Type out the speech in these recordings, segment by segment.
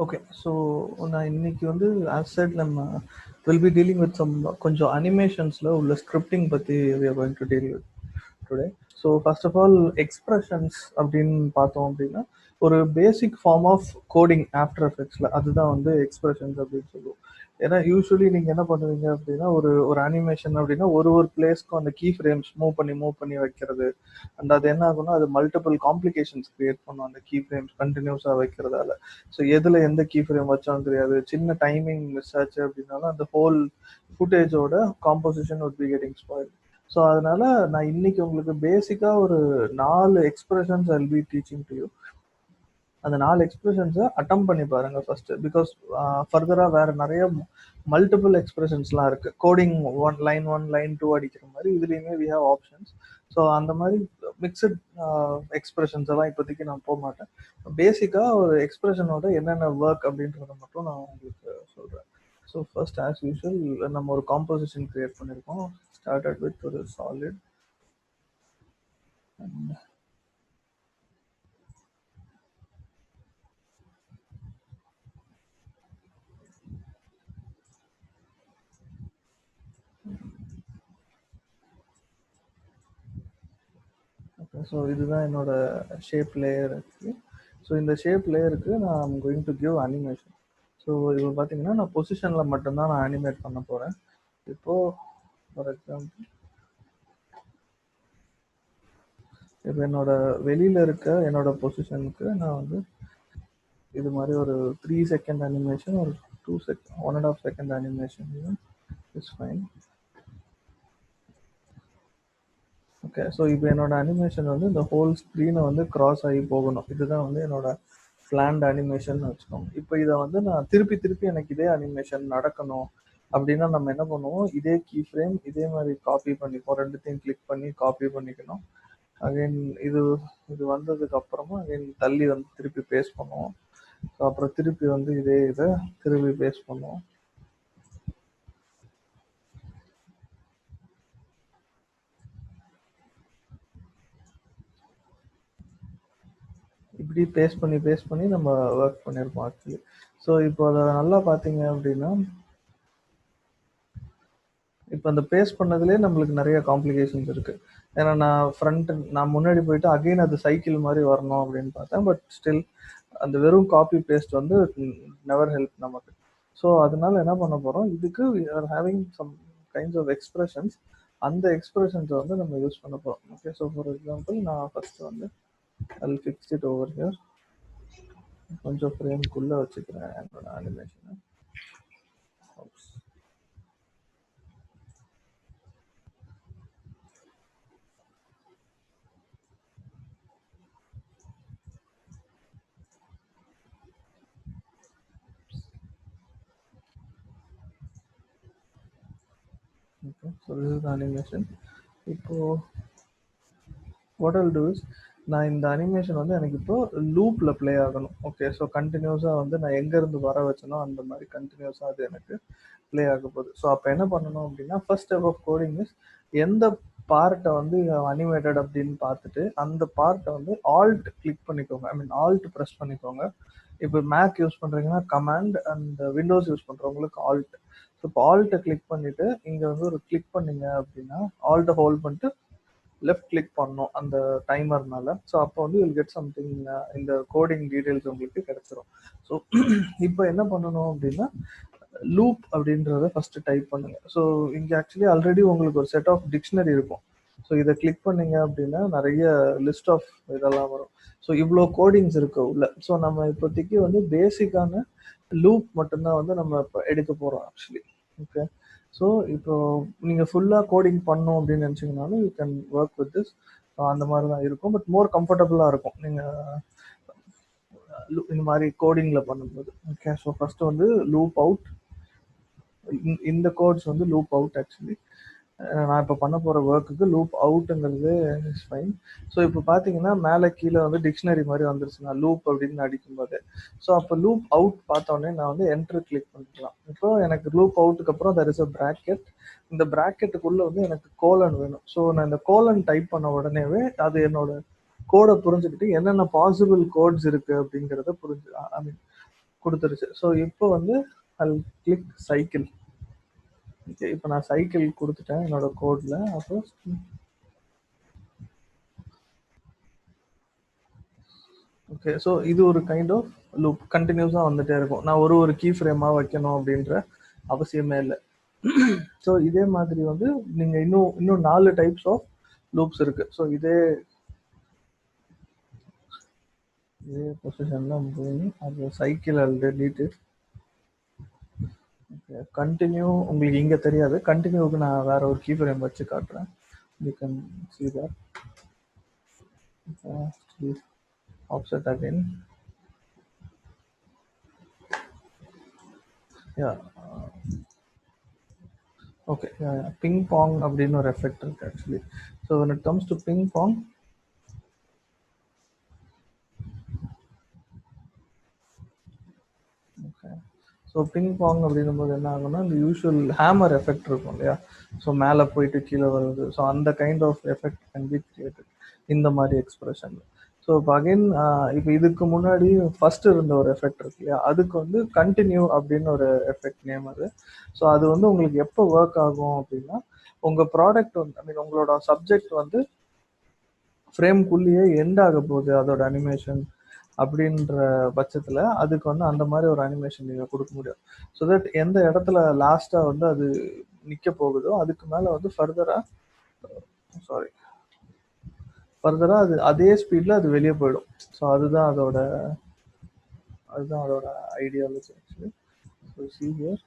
Okay. So நான் இன்னைக்கு வந்து ஆஸ் செட் நம்ம will be dealing with some கொஞ்சம் அனிமேஷன்ஸில் உள்ள ஸ்கிரிப்டிங் பற்றி we are going to deal with today. So first of all expressions அப்படின்னு பார்த்தோம் அப்படின்னா ஒரு basic form of coding after எஃபெக்ட்ஸில் அதுதான் வந்து எக்ஸ்பிரஷன்ஸ் அப்படின்னு சொல்லுவோம். ஏன்னா யூஸ்வலி நீங்கள் என்ன பண்ணுவீங்க அப்படின்னா ஒரு ஒரு அனிமேஷன் அப்படின்னா ஒரு ஒரு பிளேஸ்க்கும் அந்த கீ ஃப்ரேம்ஸ் மூவ் பண்ணி வைக்கிறது. அண்ட் அது என்ன ஆகும்னா அது மல்டிபிள் காம்ப்ளிகேஷன்ஸ் கிரியேட் பண்ணும் அந்த கீ ஃப்ரேம்ஸ் கண்டினியூஸாக வைக்கிறதால. ஸோ எதில் எந்த கீ ஃப்ரேம் வச்சாலும் தெரியாது. சின்ன டைமிங் மிஸ் ஆச்சு அப்படின்னாலும் அந்த ஹோல் ஃபுட்டேஜோட composition would be getting spoiled. So அதனால நான் இன்னைக்கு உங்களுக்கு பேசிக்காக ஒரு 4 expressions I will be teaching to you. அந்த 4 எக்ஸ்பிரஷன்ஸை அட்டம் பண்ணி பாருங்க ஃபர்ஸ்ட். பிகாஸ் ஃபர்தராக வேற நிறைய மல்டிபிள் எக்ஸ்பிரஷன்ஸ்லாம் இருக்கு. கோடிங் ஒன் லைன் டூ அடிக்கிற மாதிரி இதுலேயுமே வி ஹேவ் ஆப்ஷன்ஸ். ஸோ அந்த மாதிரி மிக்சட் எக்ஸ்பிரஷன்ஸ் எல்லாம் இப்போதைக்கு நான் போக மாட்டேன். பேசிக்காக ஒரு எக்ஸ்பிரஷனோட என்னென்ன ஒர்க் அப்படின்றத மட்டும் நான் உங்களுக்கு சொல்கிறேன். ஸோ ஃபர்ஸ்ட் ஆஸ் யூஷுவல் நம்ம ஒரு காம்போசிஷன் கிரியேட் பண்ணியிருக்கோம். ஸ்டார்டட் வித் ஒரு சாலிட் அண்ட் ஓகே. ஸோ இதுதான் என்னோட ஷேப் லேயர் இருக்குது. ஸோ இந்த ஷேப் லேயருக்கு நான் going to give animation. So இப்போ பார்த்தீங்கன்னா நான் பொசிஷனில் மட்டும்தான் நான் அனிமேட் பண்ண போகிறேன். இப்போது ஃபார் எக்ஸாம்பிள் இப்போ என்னோட வெளியில் இருக்க என்னோட பொசிஷனுக்கு நான் வந்து இது மாதிரி ஒரு 3 செகண்ட் அனிமேஷன் ஒரு 2 second 1.5 second animation is fine. Okay. So இப்போ என்னோட அனிமேஷன் வந்து இந்த ஹோல் ஸ்க்ரீனை வந்து கிராஸ் ஆகி போகணும். இதுதான் வந்து என்னோட பிளான்ட் அனிமேஷன் வச்சுக்கோங்க. இப்போ இதை வந்து நான் திருப்பி எனக்கு இதே அனிமேஷன் நடக்கணும் அப்படின்னா நம்ம என்ன பண்ணுவோம், இதே கீ ஃப்ரேம் இதே மாதிரி காப்பி பண்ணிப்போம். ரெண்டுத்தையும் கிளிக் பண்ணி காப்பி பண்ணிக்கணும். அகைன் இது இது வந்ததுக்கு அப்புறமா அகைன் தள்ளி வந்து திருப்பி பேஸ்ட் பண்ணுவோம். ஸோ அப்புறம் திருப்பி வந்து இதே இதை திருப்பி பேஸ்ட் பண்ணுவோம். இப்படி பேஸ்ட் பண்ணி நம்ம ஒர்க் பண்ணியிருப்போம் ஆக்சுவலி. ஸோ இப்போ அதை நல்லா பார்த்தீங்க அப்படின்னா இப்போ அந்த பேஸ்ட் பண்ணதுலேயே நம்மளுக்கு நிறைய காம்ப்ளிகேஷன்ஸ் இருக்கு. ஏன்னா நான் முன்னாடி போயிட்டு அகைன் அது சைக்கிள் மாதிரி வரணும் அப்படின்னு பார்த்தேன். பட் ஸ்டில் அந்த வெறும் காப்பி பேஸ்ட் வந்து நெவர் ஹெல்ப் நமக்கு. ஸோ அதனால என்ன பண்ண போகிறோம், இதுக்கு we are having some kinds of expressions. அந்த எக்ஸ்பிரஷன்ஸை வந்து நம்ம யூஸ் பண்ண போகிறோம். ஓகே. ஸோ ஃபார் எக்ஸாம்பிள் நான் ஃபர்ஸ்ட் வந்து I'll fix it over here. கொஞ்சம் ஃப்ரேம்குள்ளே வச்சுக்கிறேன் என்னோட அனிமேஷனை. Okay. So this is the animation. இப்போ வாட் I'll do is நான் இந்த அனிமேஷன் வந்து எனக்கு இப்போ லூப்பில் ப்ளே ஆகணும். ஓகே. ஸோ கண்டினியூஸாக வந்து நான் எங்கேருந்து வர வச்சனோ அந்த மாதிரி கண்டினியூஸாக அது எனக்கு ப்ளே ஆக போகுது. ஸோ அப்போ என்ன பண்ணணும் அப்படின்னா first step of coding is எந்த பார்ட்டை வந்து அனிமேட்டட் அப்படின்னு பார்த்துட்டு அந்த பார்ட்டை வந்து ஆல்ட் கிளிக் பண்ணிக்கோங்க. ஐ மீன் ஆல்ட் ப்ரெஸ் பண்ணிக்கோங்க. இப்போ மேக் யூஸ் பண்ணுறீங்கன்னா கமாண்ட், அண்ட் விண்டோஸ் யூஸ் பண்ணுறவங்களுக்கு ஆல்ட். ஸோ இப்போ ஆல்ட்டை கிளிக் பண்ணிவிட்டு இங்கே வந்து ஒரு கிளிக் பண்ணீங்க அப்படின்னா ஆல்ட்டை ஹோல்ட் பண்ணிட்டு லெஃப்ட் கிளிக் பண்ணணும் அந்த டைமர் மேலே. ஸோ அப்போ வந்து வில் கெட் சம்திங் இந்த கோடிங் டீடைல்ஸ் உங்களுக்கு கிடைச்சிரும். ஸோ இப்போ என்ன பண்ணணும் அப்படின்னா லூப் அப்படின்றத ஃபர்ஸ்ட் டைப் பண்ணுங்க. ஸோ இங்கே ஆக்சுவலி ஆல்ரெடி உங்களுக்கு ஒரு செட் ஆஃப் டிக்ஷனரி இருக்கும். ஸோ இதை கிளிக் பண்ணீங்க அப்படின்னா நிறைய லிஸ்ட் ஆஃப் இதெல்லாம் வரும். ஸோ இவ்வளோ கோடிங்ஸ் இருக்கு உள்ள. ஸோ நம்ம இப்போதைக்கு வந்து பேசிக்கான லூப் மட்டும்தான் வந்து நம்ம இப்போ எடுக்க போகிறோம் ஆக்சுவலி. ஓகே. ஸோ இப்போ நீங்கள் ஃபுல்லாக கோடிங் பண்ணணும் அப்படின்னு நினச்சிங்கனாலும் you can work with this. அந்த மாதிரி தான் இருக்கும். பட் மோர் கம்ஃபர்டபுளாக இருக்கும் நீங்கள் இந்த மாதிரி கோடிங்கில் பண்ணும்போது. ஓகே. ஸோ ஃபர்ஸ்ட் வந்து லூப் அவுட். இந்த கோட்ஸ் வந்து லூப் அவுட் ஆக்சுவலி. நான் இப்போ பண்ண போகிற ஒர்க்குக்கு லூப் அவுட்டுங்கிறது இஸ் ஃபைன். ஸோ இப்போ பார்த்தீங்கன்னா மேலே கீழே வந்து டிக்ஷனரி மாதிரி வந்துருச்சு நான் லூப் அப்படின்னு அடிக்கும்போது. ஸோ அப்போ லூப் அவுட் பார்த்தோன்னே நான் வந்து என்ட்ரு கிளிக் பண்ணிக்கலாம். இப்போ எனக்கு லூப் அவுட்டுக்கு அப்புறம் தர் இஸ் அ ப்ராக்கெட். இந்த ப்ராக்கெட்டுக்குள்ளே வந்து எனக்கு கோலன் வேணும். ஸோ நான் இந்த கோலன் டைப் பண்ண உடனேவே அது என்னோட கோடை புரிஞ்சுக்கிட்டு என்னென்ன பாசிபிள் கோட்ஸ் இருக்குது அப்படிங்கிறத ஐ மீன் குடுத்துருச்சு. ஸோ இப்போ வந்து ஐல் கிளிக் சைக்கிள். ஓகே. இப்போ நான் சைக்கிள் குடுத்துட்டேன் என்னோட கோட்ல. அப்போ ஓகே. ஸோ இது ஒரு கைண்ட் ஆஃப் லூப். கன்டினியூஸா வந்துட்டே இருக்கும். நான் ஒரு ஒரு கீ ஃப்ரேமா வைக்கணும் அப்படின்ற அவசியமே இல்ல. ஸோ இதே மாதிரி வந்து நீங்க இன்னும் இன்னும் 4 டைப்ஸ் ஆஃப் லூப்ஸ் இருக்கு. ஸோ இதே பொசிஷன்ல போய் அது cycle all delete it. Okay. Continue உங்களுக்கு இங்க தெரியாது. கன்டின்யூக்கு நான் வேற ஒரு கீ ஃப்ரேம் வச்சு காட்டுறேன். You can see that. Please offset again. Yeah. Okay. Yeah, yeah. Ping pong அப்படின்னு ஒரு எஃபெக்ட் இருக்கு actually. So when it comes to ping pong, okay. So ping pong அப்படின்னும்போது என்ன ஆகும்னா இந்த யூஷுவல் ஹேமர் எஃபெக்ட் இருக்கும் இல்லையா? ஸோ மேலே போயிட்டு கீழே வருது. ஸோ அந்த kind of effect can be created இந்த மாதிரி எக்ஸ்பிரஷன். ஸோ இப்போ அகைன் இப்போ இதுக்கு முன்னாடி ஃபர்ஸ்ட் இருந்த ஒரு எஃபெக்ட் இருக்கு இல்லையா? அதுக்கு வந்து கண்டினியூ அப்படின்னு ஒரு எஃபெக்ட் நேம் அது. ஸோ அது வந்து உங்களுக்கு எப்போ ஒர்க் ஆகும் அப்படின்னா உங்கள் ப்ராடக்ட் வந்து ஐ மீன் உங்களோட சப்ஜெக்ட் வந்து ஃப்ரேம்குள்ளேயே எண்ட் ஆக போகுது அதோட அனிமேஷன் அப்படின்ற பட்சத்தில் அதுக்கு வந்து அந்த மாதிரி ஒரு அனிமேஷன் நீங்கள் கொடுக்க முடியும். ஸோ தட் எந்த இடத்துல லாஸ்ட்டாக வந்து அது நிற்க போகுதோ அதுக்கு மேலே வந்து ஃபர்தராக அது அதே ஸ்பீடில் அது வெளியே போயிடும். ஸோ அதுதான் அதோட ideology actually. So see here,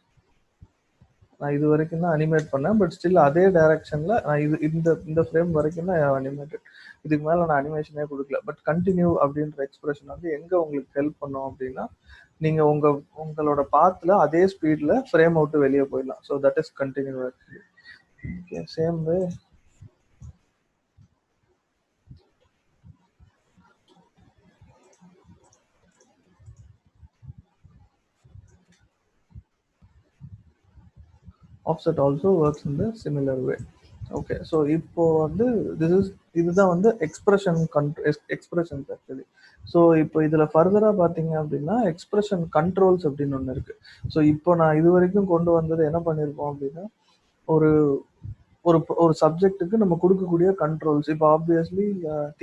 நான் இது வரைக்கும் தான் அனிமேட் பண்ணேன். பட் ஸ்டில் அதே டைரக்ஷன்ல நான் இது இந்த இந்த ஃப்ரேம் வரைக்கும் தான் அனிமேட்டட். இதுக்கு மேல நான் அனிமேஷனே கொடுக்கல. பட் கண்டினியூ அப்படின்ற எக்ஸ்பிரஷன் வந்து எங்க உங்களுக்கு ஹெல்ப் பண்ணும் அப்படின்னா நீங்க உங்களோட பாத்துல அதே ஸ்பீட்ல ஃப்ரேம் அவுட் வெளியே போயிடலாம். So that is continue actually. Okay. Same way offset also works in the similar way. Okay. So இப்போ வந்து இதுதான் வந்து எக்ஸ்பிரஷன்ஸ் ஆக்சுவலி. ஸோ இப்போ இதில் ஃபர்தராக பார்த்தீங்க அப்படின்னா எக்ஸ்பிரஷன் கண்ட்ரோல்ஸ் அப்படின்னு ஒன்று இருக்கு. ஸோ இப்போ நான் இது வரைக்கும் கொண்டு வந்தது என்ன பண்ணியிருக்கோம் அப்படின்னா ஒரு ஒரு ஒரு சப்ஜெக்ட்டுக்கு நம்ம கொடுக்கக்கூடிய கண்ட்ரோல்ஸ். இப்போ ஆப்வியஸ்லி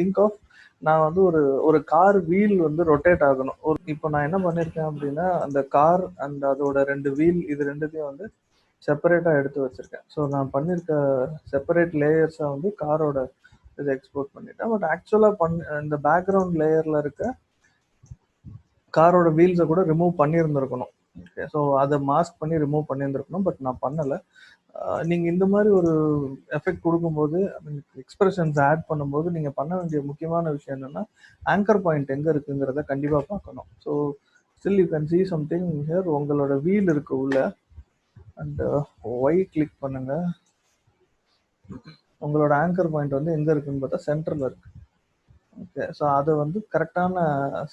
திங்க் ஆஃப் நான் வந்து ஒரு ஒரு கார் வீல் வந்து ரொட்டேட் ஆகணும். இப்போ நான் என்ன பண்ணியிருக்கேன் அப்படின்னா அந்த கார் அண்ட் அதோட 2 வீல் இது ரெண்டுத்தையும் வந்து செப்பரேட்டாக எடுத்து வச்சிருக்கேன். ஸோ நான் பண்ணியிருக்க செப்பரேட் லேயர்ஸாக வந்து காரோட இதை எக்ஸ்போர்ட் பண்ணிட்டேன். பட் ஆக்சுவலாக இந்த பேக்ரவுண்ட் லேயரில் இருக்க காரோட வீல்ஸை கூட ரிமூவ் பண்ணியிருந்திருக்கணும். ஓகே. ஸோ அதை மாஸ்க் பண்ணி ரிமூவ் பண்ணியிருந்திருக்கணும். பட் நான் பண்ணலை. நீங்கள் இந்த மாதிரி ஒரு எஃபெக்ட் கொடுக்கும்போது எக்ஸ்பிரஷன்ஸ் ஆட் பண்ணும்போது நீங்கள் பண்ண வேண்டிய முக்கியமான விஷயம் என்னென்னா ஆங்கர் பாயிண்ட் எங்கே இருக்குங்கிறத கண்டிப்பாக பார்க்கணும். So still you can see something here. உங்களோட வீல் இருக்கு உள்ள அண்ட் ஒய் கிளிக் பண்ணுங்க. உங்களோட ஆங்கர் பாயிண்ட் வந்து எங்கே இருக்குன்னு பார்த்தா சென்டரில் இருக்கு. ஓகே. ஸோ அதை வந்து கரெக்டான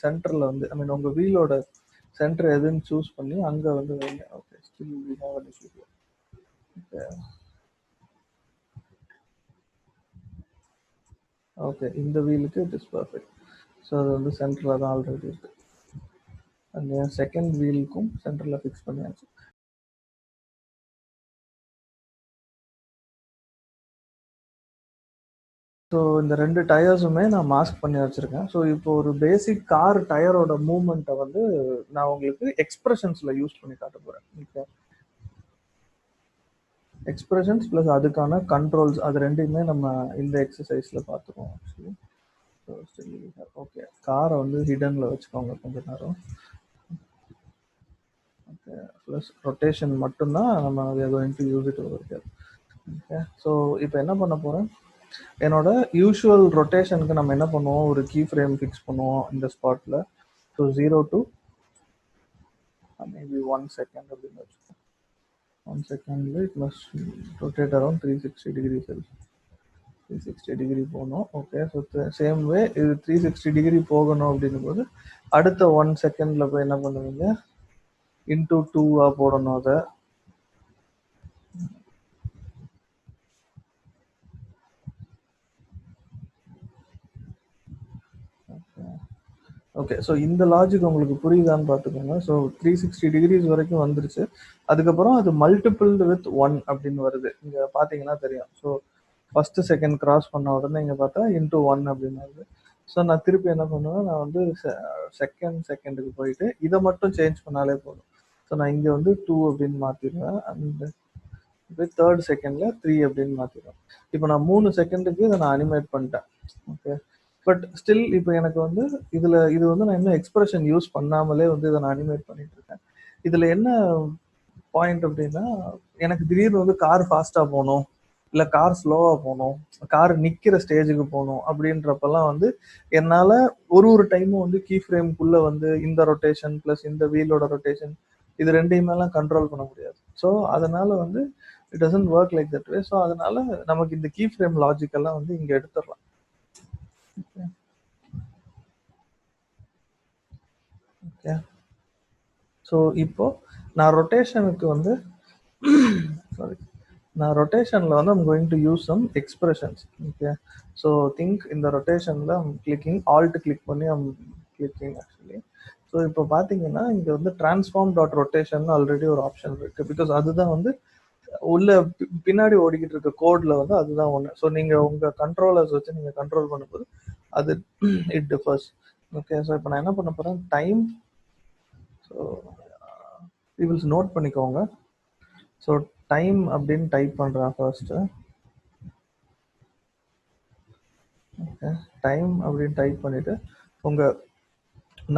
சென்டரில் வந்து ஐ மீன் உங்கள் வீலோட சென்டர் எதுன்னு சூஸ் பண்ணி அங்கே வந்து வைங்க. Okay. Still we have an issue here. Okay. Okay. இந்த வீலுக்கு இட் இஸ் பர்ஃபெக்ட். ஸோ அது வந்து சென்டரில் தான் ஆல்ரெடி இருக்கு. அந்த செகண்ட் வீலுக்கும் சென்டரில் ஃபிக்ஸ் பண்ணியாச்சு. ஸோ இந்த 2 டயர்ஸுமே நான் மாஸ்க் பண்ணி வச்சிருக்கேன். ஸோ இப்போ ஒரு பேசிக் கார் டயரோட மூவ்மெண்ட்டை வந்து நான் உங்களுக்கு எக்ஸ்பிரஷன்ஸில் யூஸ் பண்ணி காட்ட போகிறேன். ஓகே. எக்ஸ்பிரஷன்ஸ் ப்ளஸ் அதுக்கான கண்ட்ரோல்ஸ் அது ரெண்டையுமே நம்ம இந்த எக்ஸசைஸில் பார்த்துருவோம் ஆக்சுவலி. So okay. காரை வந்து ஹிடனில் வச்சுக்கோங்க கொஞ்ச நேரம். ஓகே. ப்ளஸ் ரொட்டேஷன் மட்டும்தான் நம்ம going to use it over here. Okay. So இப்போ என்ன பண்ண போகிறேன் என்னோட யூஷுவல் ரொட்டேஷனுக்கு நம்ம என்ன பண்ணுவோம் ஒரு கீ ஃப்ரேம் ஃபிக்ஸ் பண்ணுவோம் இந்த ஸ்பாட்டில். ஸோ 0 to மேபி 1 செகண்ட் அப்படின்னு வச்சுக்கோங்க. 1 செகண்ட்ல it must rotate around 360 degree செல்ஸ். 360 டிகிரி போகணும். ஓகே. ஸோ சேம் வே இது 360 டிகிரி போகணும் அப்படின்னும் போது அடுத்த 1 செகண்ட்ல போய் என்ன பண்ணுவீங்க இன்டூ 2 போடணும் அதை. ஓகே. ஸோ இந்த லாஜிக் உங்களுக்கு புரியுதான்னு பார்த்துக்கோங்க. ஸோ 360 டிகிரீஸ் வரைக்கும் வந்துருச்சு. அதுக்கப்புறம் அது மல்டிபிள்டு வித் 1 அப்படின்னு வருது. இங்க பார்த்தீங்கன்னா தெரியும். ஸோ ஃபர்ஸ்ட் செகண்ட் கிராஸ் பண்ண உடனே இங்க பார்த்தா இன்டூ 1 அப்படின்னு வருது. ஸோ நான் திருப்பி என்ன பண்ணுவேன், நான் வந்து செகண்டுக்கு போயிட்டு இதை மட்டும் சேஞ்ச் பண்ணாலே போதும். ஸோ நான் இங்க வந்து 2 அப்படின்னு மாத்திடுவேன். அண்ட் தேர்ட் செகண்ட்ல 3 அப்படின்னு மாத்திடுவேன். இப்போ நான் 3 செகண்டுக்கு இதை நான் அனிமேட் பண்ணிட்டேன். ஓகே. பட் ஸ்டில் இப்போ எனக்கு வந்து இது வந்து நான் இன்னும் எக்ஸ்பிரஷன் யூஸ் பண்ணாமலே வந்து இதை நான் அனிமேட் பண்ணிட்டு இருக்கேன். இதுல என்ன பாயிண்ட் அப்படின்னா, எனக்கு திடீர்னு வந்து கார் ஃபாஸ்டா போகணும், இல்ல கார் ஸ்லோவா போகணும், கார் நிக்கிற ஸ்டேஜுக்கு போகணும் அப்படின்றப்பெல்லாம் வந்து என்னால ஒரு டைமும் வந்து கீ ஃப்ரேம்குள்ள வந்து இந்த ரொட்டேஷன் பிளஸ் இந்த வீலோட ரொட்டேஷன் இது ரெண்டையுமே கண்ட்ரோல் பண்ண முடியாது. ஸோ அதனால வந்து it doesn't work like that way. So அதனால நமக்கு இந்த கீ ஃப்ரேம் லாஜிக் எல்லாம் வந்து இங்க எடுத்துடலாம். ஓகே. ஸோ இப்போ நான் ரொட்டேஷனுக்கு வந்து சாரி, நான் ரொட்டேஷன்ல வந்து I'm going to use some expressions. Okay. So think இந்த ரொட்டேஷன்ல ஐம் கிளிக்கிங் ஆல்ட் கிளிக் பண்ணி ஐம் கிளிக்கிங் ஆக்சுவலி. ஸோ இப்போ பார்த்தீங்கன்னா இங்க வந்து டிரான்ஸ்ஃபார்ம் டாட் ரொட்டேஷன் ஆல்ரெடி ஒரு ஆப்ஷன் இருக்கு. பிகாஸ் அதுதான் வந்து உள்ள பின்னாடி ஓடிக்கிட்டு இருக்க கோட்ல வந்து அதுதான் ஒன்று. ஸோ நீங்க உங்க கண்ட்ரோலர்ஸ் வச்சு நீங்க கண்ட்ரோல் பண்ணும்போது அது இட் டிஃபர்ஸ். ஓகே. ஸோ இப்போ நான் என்ன பண்ண போறேன், டைம். ஸோ பீப்புள்ஸ் நோட் பண்ணிக்கோங்க. ஸோ டைம் அப்படின்னு டைப் பண்ணுறேன் ஃபர்ஸ்ட். ஓகே. டைம் அப்படின்னு டைப் பண்ணிட்டு உங்க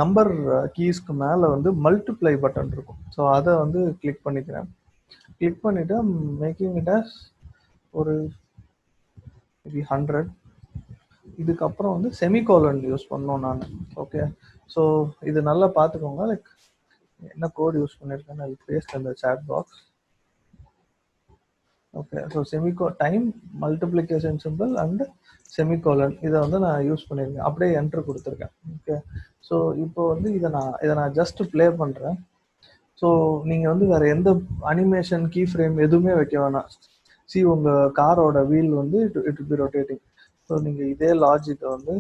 நம்பர் கீஸ்க்கு மேலே வந்து மல்டிப்ளை பட்டன் இருக்கும். ஸோ அதை வந்து கிளிக் பண்ணிக்கிறேன். கிளிக் பண்ணிட்டு மேக்கிங் இட் ஆஸ் ஒரு 100. இதுக்கப்புறம் வந்து செமிகோலன் யூஸ் பண்ணோம் நான். ஓகே. ஸோ இது நல்லா பார்த்துக்கோங்க. லைக் என்ன கோட் யூஸ் பண்ணியிருக்கேன்னு அது பேஸ்ட் அந்த chat box. Okay. So time multiplication simple and semicolon இதை வந்து நான் யூஸ் பண்ணியிருக்கேன். அப்படியே என்ட்ரு கொடுத்துருக்கேன். ஓகே. ஸோ இப்போ வந்து இதை நான் ஜஸ்ட் ப்ளே பண்ணுறேன். ஸோ நீங்கள் வந்து வேற எந்த அனிமேஷன் கீ ஃப்ரேம் எதுவுமே வைக்க வேணாம். சி உங்கள் காரோட வீல் வந்து இட் பி ரொட்டேட்டிங். ஸோ நீங்கள் இதே லாஜிக்கை வந்து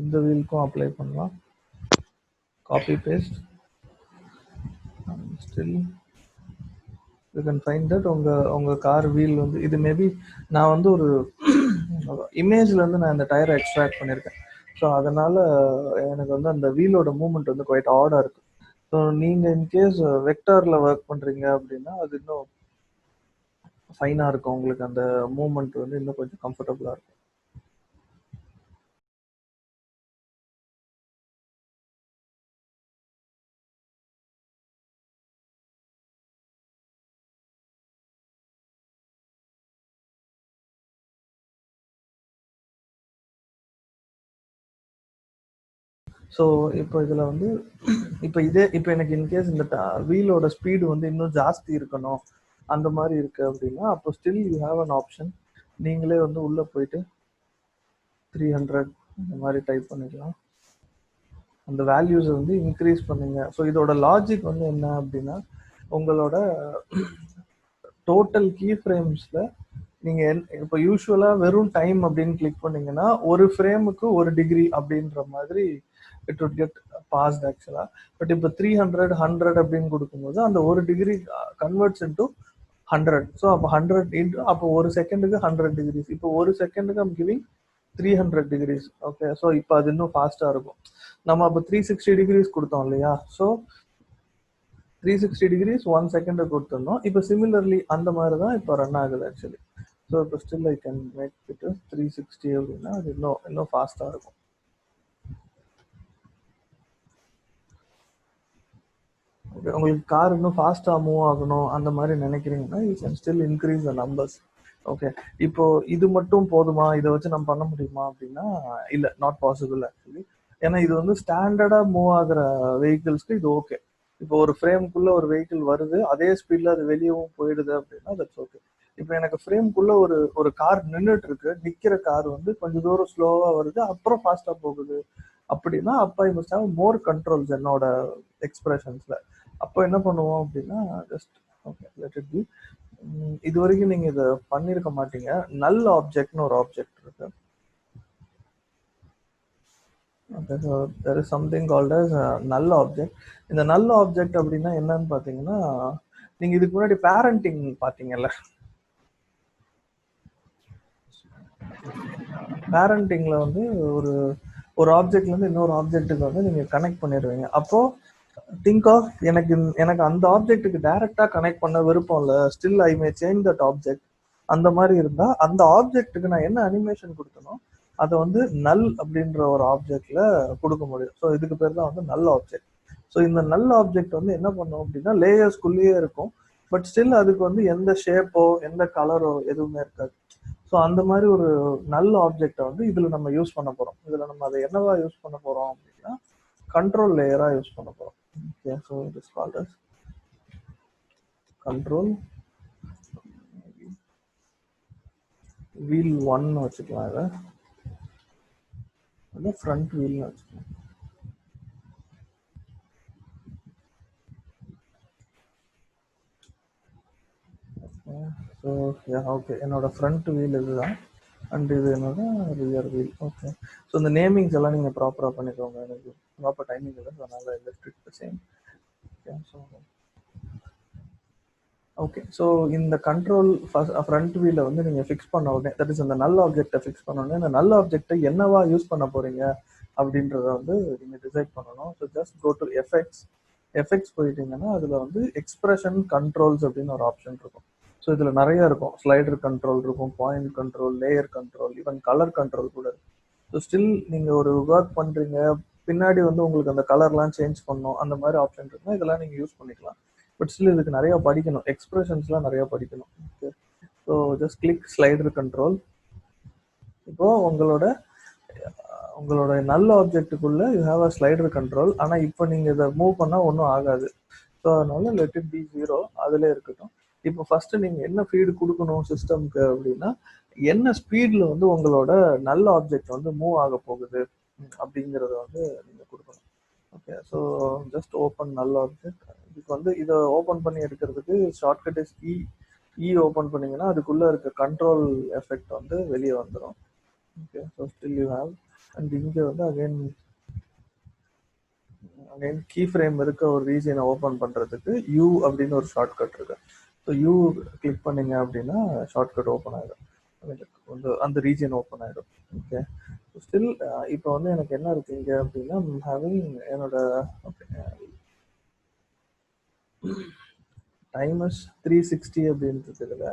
இந்த வீலுக்கும் அப்ளை பண்ணலாம். Copy paste. Still you can find that உங்கள் கார் வீல் வந்து இது மேபி நான் வந்து ஒரு இமேஜ்லேருந்து நான் இந்த டயரை எக்ஸ்ட்ராக்ட் பண்ணியிருக்கேன். ஸோ அதனால் எனக்கு வந்து அந்த வீலோட மூவ்மெண்ட் வந்து குவைட் ஆடாக இருக்குது. ஸோ நீங்கள் இன்கேஸ் வெக்டாரில் ஒர்க் பண்ணுறீங்க அப்படின்னா அது இன்னும் ஃபைனாக இருக்கும். உங்களுக்கு அந்த மூவ்மெண்ட் வந்து இன்னும் கொஞ்சம் கம்ஃபர்டபுளாக இருக்கும். ஸோ இப்போ இதில் வந்து இப்போ எனக்கு இன்கேஸ் இந்த வீலோட ஸ்பீடு வந்து இன்னும் ஜாஸ்தி இருக்கணும் அந்த மாதிரி இருக்கு அப்படின்னா அப்போ still you have an option. நீங்களே வந்து உள்ளே போயிட்டு 300 இந்த மாதிரி டைப் பண்ணிக்கலாம். அந்த வேல்யூஸை வந்து இன்க்ரீஸ் பண்ணுங்க. ஸோ இதோட லாஜிக் வந்து என்ன அப்படின்னா உங்களோட டோட்டல் கீ ஃப்ரேம்ஸில் நீங்கள் இப்போ யூஸ்வலாக வெறும் டைம் அப்படின்னு கிளிக் பண்ணீங்கன்னா ஒரு ஃப்ரேமுக்கு 1 டிகிரி அப்படின்ற மாதிரி இட் would கெட் பாஸ்ட் ஆக்சுவலாக. பட் இப்போ 300 100 அப்படின்னு கொடுக்கும்போது அந்த 1 டிகிரி கன்வெர்ட்ஸ் இன்டூ 100. ஸோ அப்போ 100 இன்டூ அப்போ ஒரு செகண்டுக்கு 100 டிகிரிஸ். இப்போ ஒரு செகண்டுக்கு I'm giving 300 degrees. Okay. So இப்போ அது இன்னும் ஃபாஸ்ட்டாக இருக்கும். நம்ம அப்போ 360 டிகிரிஸ் கொடுத்தோம் இல்லையா? ஸோ 360 டிகிரிஸ் 1 செகண்ட் கொடுத்துருந்தோம். இப்போ சிமிலர்லி அந்த மாதிரி தான் இப்போ ரன் ஆகுது ஆக்சுவலி. ஸோ இப்போ still I can make it 360 அப்படின்னா அது இன்னும் ஃபாஸ்ட்டாக இருக்கும். ஓகே. உங்களுக்கு கார் இன்னும் ஃபாஸ்ட்டாக மூவ் ஆகணும் அந்த மாதிரி நினைக்கிறீங்கன்னா you can still increase the numbers. Okay. இப்போ இது மட்டும் போதுமா, இதை வச்சு நம்ம பண்ண முடியுமா அப்படின்னா இல்லை, நாட் பாசிபிள் ஆக்சுவலி. ஏன்னா இது வந்து ஸ்டாண்டர்டாக மூவ் ஆகுற வெஹிக்கிள்ஸ்க்கு இது ஓகே. இப்போ ஒரு ஃப்ரேம்குள்ள ஒரு வெஹிக்கிள் வருது, அதே ஸ்பீட்ல அது வெளியவும் போயிடுது அப்படின்னா தட்ஸ் ஓகே. இப்போ எனக்கு ஃப்ரேம்குள்ள ஒரு ஒரு கார் நின்றுட்டு இருக்கு, நிக்கிற கார் வந்து கொஞ்சம் தூரம் ஸ்லோவா வருது அப்புறம் ஃபாஸ்டா போகுது அப்படின்னா அப்ப I must have more controls என்னோட எக்ஸ்பிரஷன்ஸ்ல. அப்போ என்ன பண்ணுவோம் அப்படின்னா just okay let it be. இது வரைக்கும் நீங்க இதை பண்ணிருக்க மாட்டீங்க. நல் ஆப்ஜெக்ட்னு ஒரு ஆப்ஜெக்ட் இருக்கு. Okay. So there is something called as null object. இந்த நல்ல ஆப்ஜெக்ட் அப்படின்னா என்னன்னு பார்த்தீங்கன்னா, நீங்க இதுக்கு முன்னாடி பேரண்டிங் பார்த்தீங்கல்ல? பேரண்டிங்ல வந்து ஒரு ஒரு ஆப்ஜெக்ட்ல இருந்து இன்னொரு ஆப்ஜெக்ட்டுக்கு வந்து நீங்க கனெக்ட் பண்ணிடுவீங்க. அப்போ திங்க் ஆஃப் எனக்கு அந்த ஆப்ஜெக்ட்டுக்கு டைரக்டா கனெக்ட் பண்ண விருப்பம் இல்ல. Still I May change that object. அந்த மாதிரி இருந்தா அந்த ஆப்ஜெக்ட்டுக்கு நான் என்ன அனிமேஷன் கொடுத்தனோ அதை வந்து நல் அப்படின்ற ஒரு ஆப்ஜெக்ட்ல கொடுக்க முடியும். ஸோ இதுக்கு பேர் தான் வந்து நல் ஆப்ஜெக்ட். ஸோ இந்த நல் ஆப்ஜெக்ட் வந்து என்ன பண்ணும் அப்படின்னா லேயர்ஸ்குள்ளேயே இருக்கும். பட் ஸ்டில் அதுக்கு வந்து எந்த ஷேப்போ எந்த கலரோ எதுவுமே இருக்காது. ஸோ அந்த மாதிரி ஒரு நல்ல ஆப்ஜெக்டை வந்து இதுல நம்ம யூஸ் பண்ண போறோம். இதுல நம்ம அதை என்னவா யூஸ் பண்ண போறோம் அப்படின்னா கண்ட்ரோல் லேயரா யூஸ் பண்ண போறோம். Okay. So it is called as control wheel ஒன்னு வச்சுக்கலாம். இதை வந்து ஃப்ரண்ட் வீல்னு வச்சுக்கலாம். ஸோ ஓகே, என்னோட ஃப்ரண்ட் வீல் இதுதான் அண்ட் இது என்னோட ரியர் வீல். ஓகே. ஸோ இந்த நேமிங்ஸ் எல்லாம் நீங்கள் ப்ராப்பராக பண்ணிக்கோங்க. எனக்கு ப்ராப்பர் டைமிங் இல்லை, ஸோ அதனால் left it the same. Okay. So okay. So இந்த கண்ட்ரோல் ஃப்ரண்ட் வீலை வந்து நீங்கள் ஃபிக்ஸ் பண்ண உடனே, தட் இஸ் அந்த நல்ல ஆப்ஜெக்டை ஃபிக்ஸ் பண்ண உடனே இந்த நல்ல ஆப்ஜெக்டை என்னவா யூஸ் பண்ண போறீங்க அப்படின்றத வந்து நீங்கள் டிசைட் பண்ணணும். So just go to effects போயிட்டீங்கன்னா அதில் வந்து எக்ஸ்பிரஷன் கண்ட்ரோல்ஸ் அப்படின்னு ஒரு ஆப்ஷன் இருக்கும். ஸோ இதில் நிறைய இருக்கும். ஸ்லைடர் கண்ட்ரோல் இருக்கும், point control, layer control, even colour control கூட இருக்கு. ஸோ ஸ்டில் நீங்கள் ஒரு ஒர்க் பண்ணுறீங்க, பின்னாடி வந்து உங்களுக்கு அந்த கலர்லாம் சேஞ்ச் பண்ணணும், அந்த மாதிரி ஆப்ஷன் இருக்குன்னா இதெல்லாம் நீங்கள் யூஸ் பண்ணிக்கலாம். பட் ஸ்டில் இதுக்கு நிறைய படிக்கணும், எக்ஸ்பிரஷன்ஸ்லாம் நிறைய படிக்கணும். Okay. So just click slider control. இப்போ உங்களோட நல்ல ஆப்ஜெக்ட்டுக்குள்ள you have a slider control. ஆனால் இப்போ நீங்கள் இதை மூவ் பண்ணால் ஒன்றும் ஆகாது. ஸோ அதனால லெட் இட் பி 0 அதிலே இருக்கட்டும். இப்போ ஃபர்ஸ்ட் நீங்கள் என்ன ஃபீடு கொடுக்கணும் சிஸ்டம்க்கு அப்படின்னா, என்ன ஸ்பீடில் வந்து உங்களோட நல்ல ஆப்ஜெக்ட் வந்து மூவ் ஆக போகுது அப்படிங்கிறத வந்து நீங்கள் கொடுக்கணும். ஓகே. ஸோ ஜஸ்ட் ஓப்பன் நல்ல ஆப்ஜெக்ட். இதுக்கு வந்து இதை ஓப்பன் பண்ணி எடுக்கிறதுக்கு ஷார்ட்கட் இஸ் ஓப்பன் பண்ணீங்கன்னா அதுக்குள்ளே இருக்க கண்ட்ரோல் எஃபெக்ட் வந்து வெளியே வந்துடும். Okay. So still you have and இங்கே வந்து அகைன் கீ ஃப்ரேம் இருக்க ஒரு ரீஜனை ஓப்பன் பண்ணுறதுக்கு யூ அப்படின்னு ஒரு ஷார்ட்கட் இருக்கு. ஸோ யூ கிளிக் பண்ணீங்க அப்படின்னா ஷார்ட்கட் ஓப்பன் ஆகிடும், வந்து அந்த ரீஜன் ஓப்பன் ஆகிடும். ஓகே. ஸ்டில் இப்போ வந்து எனக்கு என்ன இருக்கு இங்கே அப்படின்னா ஹேவிங் என்னோட ஓகே டைமஸ் 360 அப்படின்றது இதில்.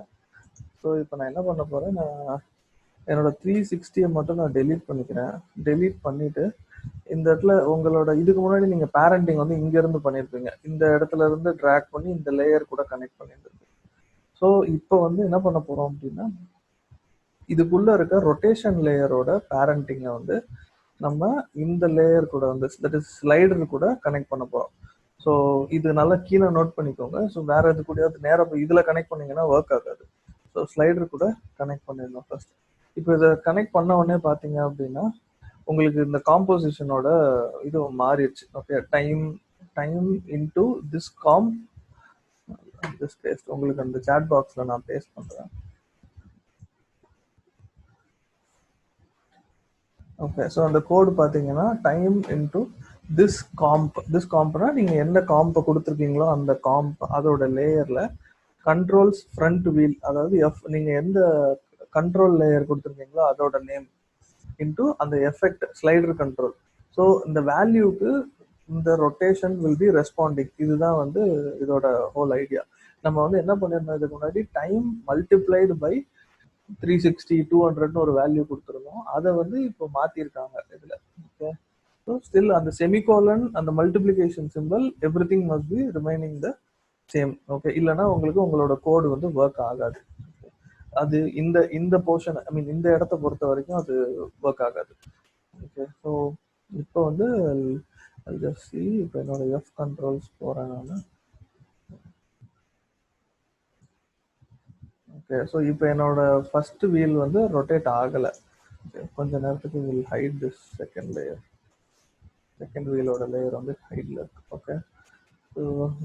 ஸோ இப்போ நான் என்ன பண்ண போகிறேன், நான் என்னோட 360 மட்டும் நான் டெலீட் பண்ணிக்கிறேன். டெலீட் பண்ணிட்டு இந்த இடத்துல உங்களோட இதுக்கு முன்னாடி நீங்கள் பேரண்டிங் வந்து இங்கேருந்து பண்ணியிருப்பீங்க, இந்த இடத்துல இருந்து ட்ராக் பண்ணி இந்த லேயர் கூட கனெக்ட் பண்ணியிருந்துருக்கு. ஸோ இப்போ வந்து என்ன பண்ண போகிறோம் அப்படின்னா இதுக்குள்ளே இருக்க ரொட்டேஷன் லேயரோட பேரண்டிங்கை வந்து நம்ம இந்த லேயர் கூட வந்து தட் இஸ் ஸ்லைடர் கூட கனெக்ட் பண்ண போகிறோம். ஸோ இது நல்லா கீழே நோட் பண்ணிக்கோங்க. ஸோ வேற எது கூடயாவது நேராக இதில் கனெக்ட் பண்ணீங்கன்னா ஒர்க் ஆகாது. ஸோ ஸ்லைடர் கூட கனெக்ட் பண்ணிடணும் ஃபர்ஸ்ட். இப்போ இதை கனெக்ட் பண்ண உடனே பார்த்தீங்க அப்படின்னா உங்களுக்கு இந்த காம்போசிஷனோட இது மாறிடுச்சு. Okay. Time into this paste உங்களுக்கு அந்த சாட் பாக்ஸில் நான் பேஸ்ட் பண்ணுறேன். ஓகே. ஸோ அந்த கோடு பார்த்தீங்கன்னா டைம் இன்டு திஸ் காம்ப்னா நீங்கள் எந்த காம்பை கொடுத்துருக்கீங்களோ அந்த காம்ப் அதோட லேயரில் கண்ட்ரோல்ஸ் ஃப்ரண்ட் வீல், அதாவது நீங்கள் எந்த கண்ட்ரோல் லேயர் கொடுத்துருக்கீங்களோ அதோட நேம் இன்டு அந்த எஃபெக்ட் ஸ்லைடர் கண்ட்ரோல். ஸோ இந்த வேல்யூக்கு இந்த ரொட்டேஷன் வில் பி ரெஸ்பாண்டிங். இதுதான் வந்து இதோட ஹோல் ஐடியா. நம்ம வந்து என்ன பண்ணிருந்தோம் இதுக்கு முன்னாடி டைம் மல்டிப்ளைடு பை 360 200 ஒரு வேல்யூ கொடுத்துருந்தோம். அதை வந்து இப்போ மாத்திருக்காங்க இதுல. ஓகே. ஸோ ஸ்டில் அந்த செமிகோலன் அந்த multiplication simple every thing must be remaining the same. Okay. இல்லைன்னா உங்களுக்கு உங்களோட கோடு வந்து ஒர்க் ஆகாது. அது இந்த இந்த போர்ஷன் ஐ மீன் இந்த இடத்த பொறுத்த வரைக்கும் அது ஒர்க் ஆகாது. ஓகே. ஸோ இப்போ வந்து இப்போ என்னோட எஃப் கண்ட்ரோல்ஸ் போறேன் நான். ஓகே. ஸோ இப்போ என்னோட ஃபர்ஸ்ட் வீல் வந்து ரொட்டேட் ஆகலை. கொஞ்ச நேரத்துக்கு will hide this second layer. Second வீலோட லேயர் வந்து ஹைட்ல இருக்கு. ஓகே. ஸோ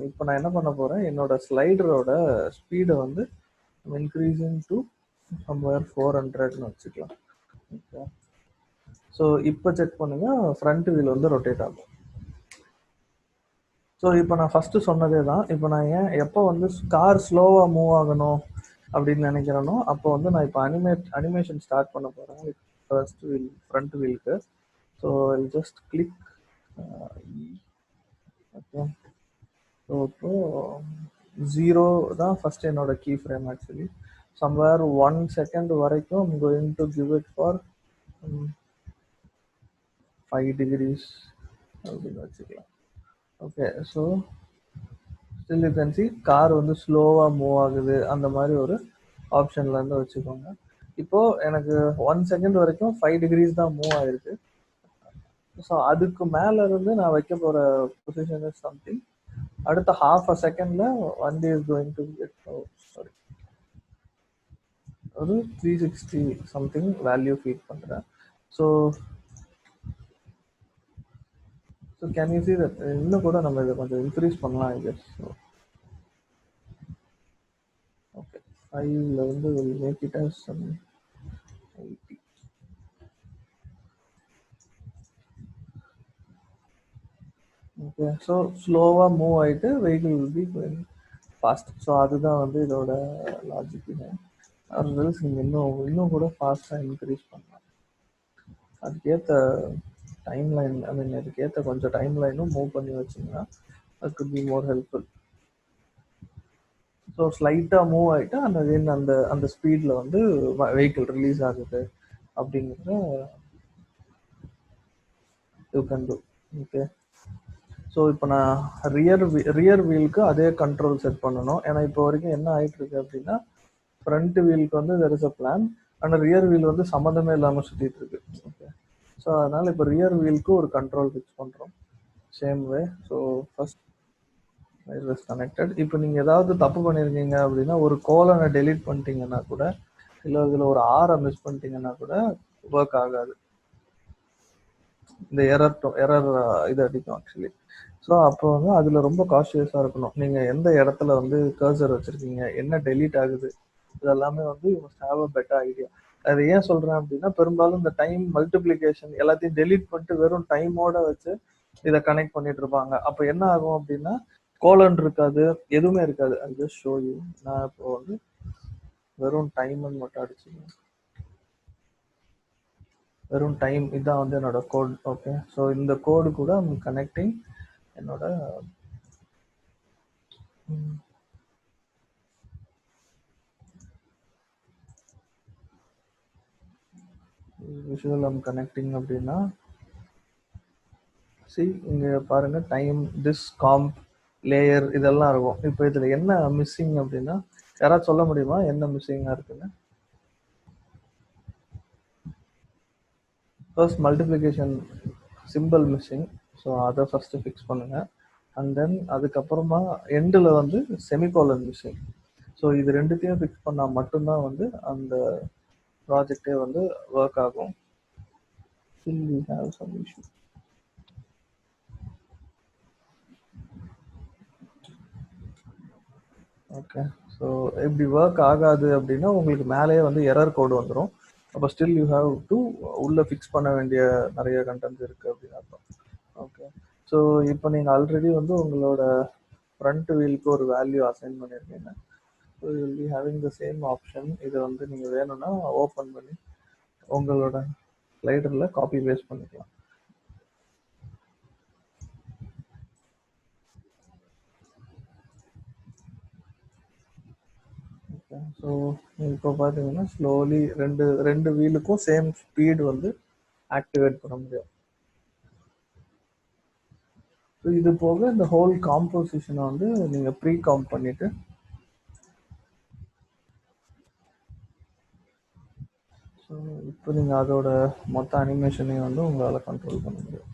இப்போ நான் என்ன பண்ண போறேன், என்னோட ஸ்லைடரோட ஸ்பீடை வந்து இன்க்ரீசிங் டு சம்வேர் 400ன்னு வச்சுக்கலாம். ஓகே. ஸோ இப்போ செக் பண்ணுங்க, ஃப்ரண்ட் வீல் வந்து ரொட்டேட் ஆகும். ஸோ இப்போ நான் ஃபர்ஸ்ட் சொன்னதே தான். இப்போ நான் எப்போ வந்து கார் ஸ்லோவாக மூவ் ஆகணும் அப்படின்னு நினைக்கிறேனோ அப்போ வந்து நான் இப்போ அனிமேஷன் ஸ்டார்ட் பண்ண போகிறேன் ஃபர்ஸ்ட் வீல் ஃப்ரண்ட் வீலுக்கு. So I just click. Okay, so இப்போ 0 தான் ஃபர்ஸ்ட் என்னோட key frame. Actually somewhere 1 second வரைக்கும் I'm going to give it for 5 degrees அப்படின்னு வச்சுக்கலாம். Okay, so still you can see car வந்து ஸ்லோவாக மூவ் ஆகுது, அந்த மாதிரி ஒரு ஆப்ஷன்ல இருந்து வச்சுக்கோங்க. இப்போ எனக்கு 1 செகண்ட் வரைக்கும் 5 டிகிரிஸ் தான் மூவ் ஆயிருக்கு. ஸோ அதுக்கு மேல இருந்து நான் வைக்க போற பொசிஷன் இஸ் சம்திங். அடுத்த half a செகண்ட்ல வண்டி is going to get sorry ஒரு 360 சம்திங் வேல்யூ ஃபீட் பண்றேன். So so can you see that இன்னும் கூட நம்ம இதை கொஞ்சம் இன்க்ரீஸ் பண்ணலாம் ஐ கெஸ். ஓகே, 5ல வந்து will make it as 80. Okay, so ஸ்லோவாக மூவ் ஆகிட்டு vehicle will be going fast. So அதுதான் வந்து இதோட லாஜிக். அதனால நீங்கள் இன்னும் கூட ஃபாஸ்ட்டாக இன்க்ரீஸ் பண்ணலாம். அதுக்கேற்ற டைம் லைன், ஐ மீன் அதுக்கேற்ற கொஞ்சம் டைம் லைனும் மூவ் பண்ணி வச்சிங்கன்னா அது could be more helpful. So ஸ்லைட்டாக மூவ் ஆகிட்டு அந்த அந்த ஸ்பீடில் வந்து வெஹிக்கிள் ரிலீஸ் ஆகுது அப்படிங்கிறத you can do. Okay, so இப்போ நான் ரியர் வீலுக்கு அதே கண்ட்ரோல் செட் பண்ணணும். ஏன்னா இப்போ வரைக்கும் என்ன ஆகிட்டு இருக்கு அப்படின்னா ஃப்ரண்ட் வீலுக்கு வந்து தெர் இஸ் அ பிளான், ஆனால் ரியர் வீல் வந்து சம்மந்தமே இல்லாமல் சுற்றிட்டு இருக்கு. ஓகே, ஸோ அதனால இப்போ ரியர் வீலுக்கு ஒரு கண்ட்ரோல் ஃபிக்ஸ் பண்ணுறோம் same way. So first wireless connected. இப்போ நீங்கள் ஏதாவது தப்பு பண்ணியிருக்கீங்க அப்படின்னா ஒரு கோலனை டெலீட் பண்ணிட்டீங்கன்னா கூட, இல்லை இதில் ஒரு ஆரை மிஸ் பண்ணிட்டீங்கன்னா கூட ஒர்க் ஆகாது. இந்த எரர் இது அடிக்கும் ஆக்சுவலி. ஸோ அப்போ வந்து அதில் ரொம்ப கான்ஷியஸாக இருக்கணும். நீங்கள் எந்த இடத்துல வந்து கர்சர் வச்சுருக்கீங்க, என்ன டெலீட் ஆகுது, இதெல்லாமே வந்து you must have a better idea. அது ஏன் சொல்கிறேன் அப்படின்னா பெரும்பாலும் இந்த டைம் மல்டிப்ளிகேஷன் எல்லாத்தையும் டெலீட் பண்ணிட்டு வெறும் டைமோட வச்சு இதை கனெக்ட் பண்ணிட்டு இருப்பாங்க. அப்போ என்ன ஆகும் அப்படின்னா கோலன் இருக்காது, எதுவுமே இருக்காது. I just show you. நான் இப்போ வந்து வெறும் டைம்னு மட்டும் அடிச்சுக்கேன். வெறும் டைம் இதுதான் வந்து என்னோட கோட். ஓகே, ஸோ இந்த கோடு கூட கனெக்டிங் என்னோட விஷுவல் கனெக்டிங் அப்படின்னா சி இங்கே பாருங்க டைம் டிஸ் காம்ப் லேயர் இதெல்லாம் இருக்கும். இப்போ இதில் என்ன மிஸ்ஸிங் அப்படின்னா யாராவது சொல்ல முடியுமா என்ன மிஸ்ஸிங்காக இருக்குன்னு? First multiplication simple missing. So அதை ஃபர்ஸ்ட் ஃபிக்ஸ் பண்ணுங்க. அண்ட் தென் அதுக்கப்புறமா எண்டில் வந்து செமிகோலன் மிஸ்ஸிங். ஸோ இது ரெண்டுத்தையும் ஃபிக்ஸ் பண்ணால் மட்டும்தான் வந்து அந்த ப்ராஜெக்டே வந்து ஒர்க் ஆகும். Still we have some issue. Okay, so இப்படி ஒர்க் ஆகாது அப்படின்னா உங்களுக்கு மேலேயே வந்து எரர் கோடு வந்துடும். அப்போ ஸ்டில் யூ ஹாவ் டு உள்ளே ஃபிக்ஸ் பண்ண வேண்டிய நிறைய கண்டென்ட்ஸ் இருக்குது அப்படின்னு அர்த்தம். ஓகே, ஸோ இப்போ நீங்கள் ஆல்ரெடி வந்து உங்களோட ஃப்ரண்ட் வீலுக்கு ஒரு வேல்யூ அசைன் பண்ணியிருக்கீங்க. So you will be having the same option. இதை வந்து நீங்கள் வேணும்னா ஓப்பன் பண்ணி உங்களோட ஸ்லைடரில் காப்பி பேஸ்ட் பண்ணிக்கலாம். ஸோ இப்போ பார்த்தீங்கன்னா ஸ்லோலி ரெண்டு வீலுக்கும் சேம் ஸ்பீடு வந்து ஆக்டிவேட் பண்ண முடியும். ஸோ இது போக இந்த ஹோல் காம்போசிஷனை வந்து நீங்கள் ப்ரீ காம்ப் பண்ணிட்டு ஸோ இப்போ நீங்கள் அதோட மொத்த அனிமேஷனையும் வந்து உங்களால் கண்ட்ரோல் பண்ண முடியும்.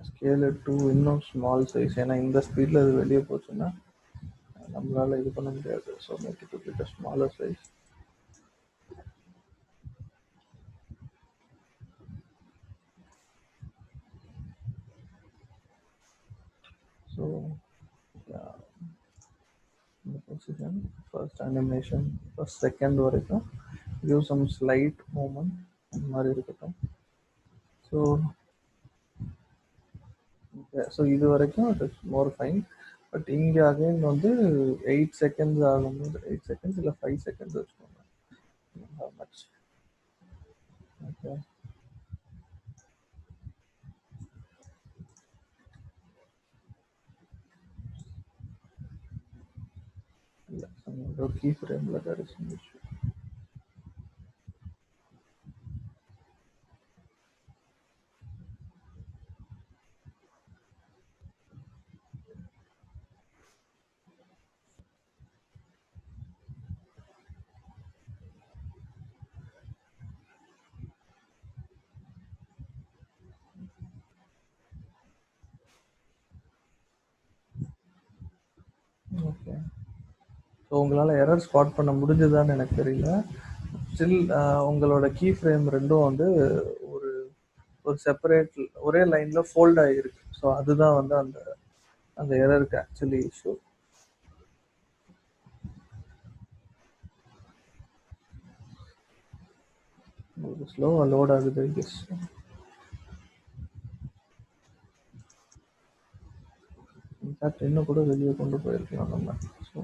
ஸ்கேல் டு இன்னும் ஸ்மால் சைஸ். ஏன்னா இந்த ஸ்பீடில் இது வெளியே போச்சுன்னா நம்மளால இது பண்ண முடியாது. So make it to smaller size. So yeah, the position, first animation, first second வரைக்கும் give some slight movement அந்த மாதிரி இருக்கட்டும். ஸோ ஸோ இது வரைக்கும் it is more fine. But இங்கே அகைன் வந்து 8 செகண்ட்ஸ் ஆகும்போது 8 செகண்ட்ஸ் இல்லை 5 செகண்ட்ஸ் வச்சுக்கோங்க. How much? Okay. இல்லை ஒரு கீ ஃப்ரேமில் there is some issue. Okay. So உங்களால் எரர் ஸ்பாட் பண்ண முடிஞ்சதான்னு எனக்கு தெரியல. ஸ்டில் உங்களோட கீ ஃப்ரேம் ரெண்டும் வந்து ஒரு ஒரு செப்பரேட் ஒரே லைன்ல ஃபோல்ட் ஆகிருக்கு. ஸோ அதுதான் வந்து அந்த அந்த எரருக்கு ஆக்சுவலி இஷ்யூ. ஸ்லோவாக லோட் ஆகுது கெஸ். இன்ஃபேக்ட் இன்னும் கூட வெளியே கொண்டு போயிருக்கலாம் நம்ம. So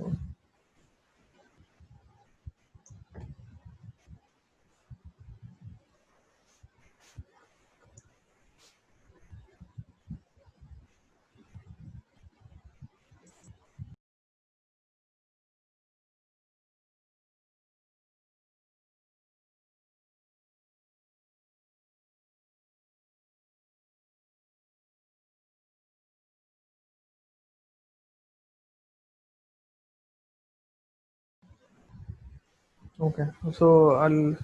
okay. ஸோ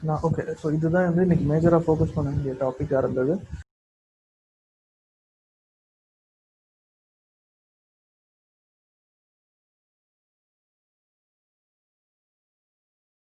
நான் ஓகே. ஸோ இதுதான் வந்து இன்னைக்கு மேஜராக ஃபோக்கஸ் பண்ண வேண்டிய டாப்பிக்காக இருந்தது.